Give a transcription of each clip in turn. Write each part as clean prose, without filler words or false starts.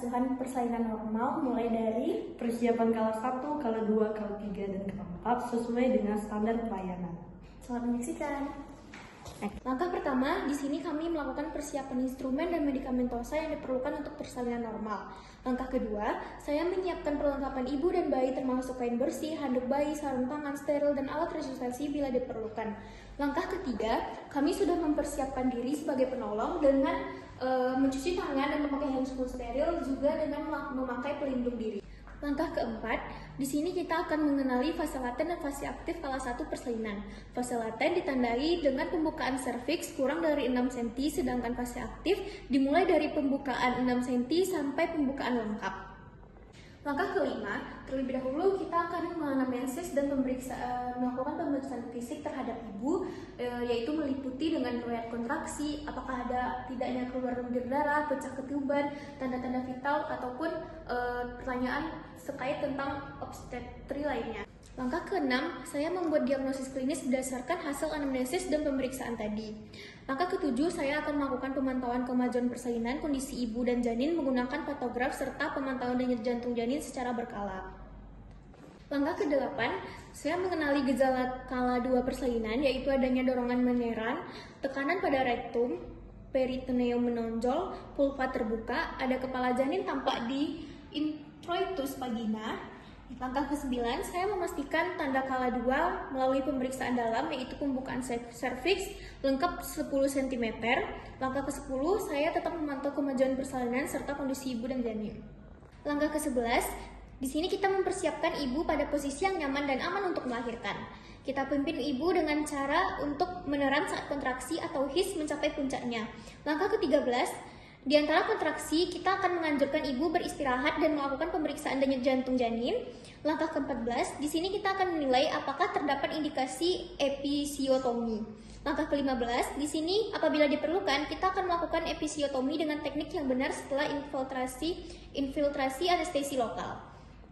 asuhan persalinan normal mulai dari persiapan kala 1, kala 2, kala 3, dan kala 4 sesuai dengan standar pelayanan. Selamat menyaksikan. Langkah pertama, di sini kami melakukan persiapan instrumen dan medikamentosa yang diperlukan untuk persalinan normal. Langkah kedua, saya menyiapkan perlengkapan ibu dan bayi termasuk kain bersih, handuk bayi, sarung tangan, steril, dan alat resusitasi bila diperlukan. Langkah ketiga, kami sudah mempersiapkan diri sebagai penolong dengan mencuci tangan dan memakai hand steril, juga dengan memakai pelindung diri. Langkah keempat, di sini kita akan mengenali fase laten dan fase aktif kala 1 persalinan. Fase laten ditandai dengan pembukaan serviks kurang dari 6 cm, sedangkan fase aktif dimulai dari pembukaan 6 cm sampai pembukaan lengkap. Langkah kelima, terlebih dahulu kita akan menganamnesis dan melakukan pemeriksaan fisik terhadap ibu, yaitu meliputi dengan riwayat kontraksi, apakah ada tidaknya keluar lendir darah, pecah ketuban, tanda-tanda vital, ataupun pertanyaan terkait tentang obstetri lainnya. Langkah keenam, saya membuat diagnosis klinis berdasarkan hasil anamnesis dan pemeriksaan tadi. Langkah ketujuh, saya akan melakukan pemantauan kemajuan persalinan, kondisi ibu dan janin menggunakan patograf serta pemantauan denyut jantung janin secara berkala. Langkah kedelapan, saya mengenali gejala kala 2 persalinan, yaitu adanya dorongan meneran, tekanan pada rektum, peritoneum menonjol, pulpa terbuka, ada kepala janin tampak di introitus vagina. Langkah ke-9, saya memastikan tanda kala 2 melalui pemeriksaan dalam, yaitu pembukaan serviks lengkap 10 cm. Langkah ke-10, saya tetap memantau kemajuan persalinan serta kondisi ibu dan janin. Langkah ke-11, di sini kita mempersiapkan ibu pada posisi yang nyaman dan aman untuk melahirkan. Kita pimpin ibu dengan cara untuk meneran saat kontraksi atau his mencapai puncaknya. Langkah ke-13, di antara kontraksi, kita akan menganjurkan ibu beristirahat dan melakukan pemeriksaan denyut jantung janin. Langkah ke-14, di sini kita akan menilai apakah terdapat indikasi episiotomi. Langkah ke-15, di sini apabila diperlukan, kita akan melakukan episiotomi dengan teknik yang benar setelah infiltrasi anestesi lokal.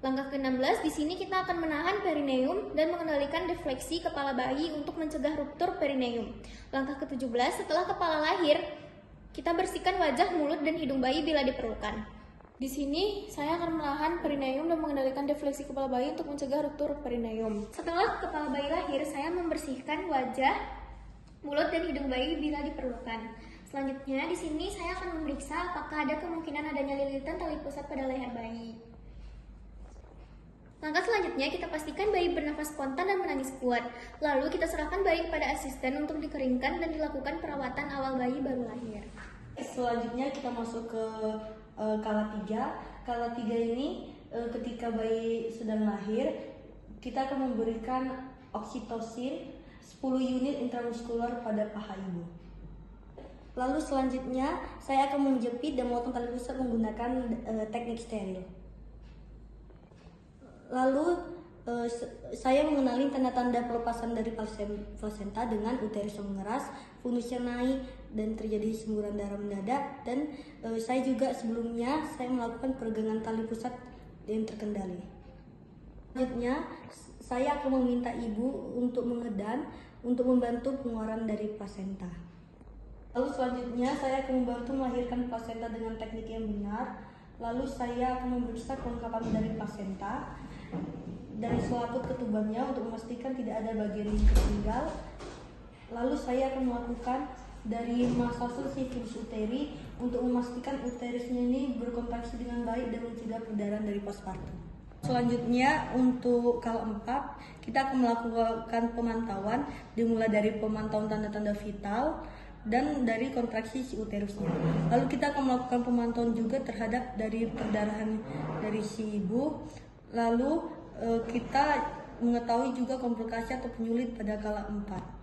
Langkah ke-16, di sini kita akan menahan perineum dan mengendalikan defleksi kepala bayi untuk mencegah ruptur perineum. Langkah ke-17, setelah kepala lahir, kita bersihkan wajah, mulut, dan hidung bayi bila diperlukan. Di sini, saya akan menahan perineum dan mengendalikan defleksi kepala bayi untuk mencegah ruptur perineum. Setelah kepala bayi lahir, saya membersihkan wajah, mulut, dan hidung bayi bila diperlukan. Selanjutnya, di sini saya akan memeriksa apakah ada kemungkinan adanya lilitan tali pusat pada leher bayi. Langkah selanjutnya, kita pastikan bayi bernafas spontan dan menangis kuat. Lalu kita serahkan bayi kepada asisten untuk dikeringkan dan dilakukan perawatan awal bayi baru lahir. Selanjutnya kita masuk ke kala 3. Kala 3 ini ketika bayi sedang lahir, kita akan memberikan oksitosin 10 unit intramuskular pada paha ibu. Lalu selanjutnya saya akan menjepit dan memotong tali pusat menggunakan teknik steril. Lalu saya mengenali tanda-tanda pelepasan dari plasenta dengan uterus yang mengeras, funusnya naik, dan terjadi semburan darah mendadak. Dan saya juga sebelumnya saya melakukan peregangan tali pusat yang terkendali. Selanjutnya saya akan meminta ibu untuk mengedan untuk membantu pengeluaran dari plasenta. Lalu selanjutnya saya akan membantu melahirkan plasenta dengan teknik yang benar. Lalu saya akan memeriksa kelengkapan dari plasenta dari selaput ketubannya untuk memastikan tidak ada bagian yang tertinggal. Lalu saya akan melakukan dari massase siklus uteri untuk memastikan uterusnya ini berkontraksi dengan baik dan mencegah perdarahan dari postpartum. Selanjutnya untuk kala 4 kita akan melakukan pemantauan dimulai dari pemantauan tanda-tanda vital dan dari kontraksi si uterusnya. Lalu kita akan melakukan pemantauan juga terhadap dari perdarahan dari si ibu. Lalu kita mengetahui juga komplikasi atau penyulit pada kala 4.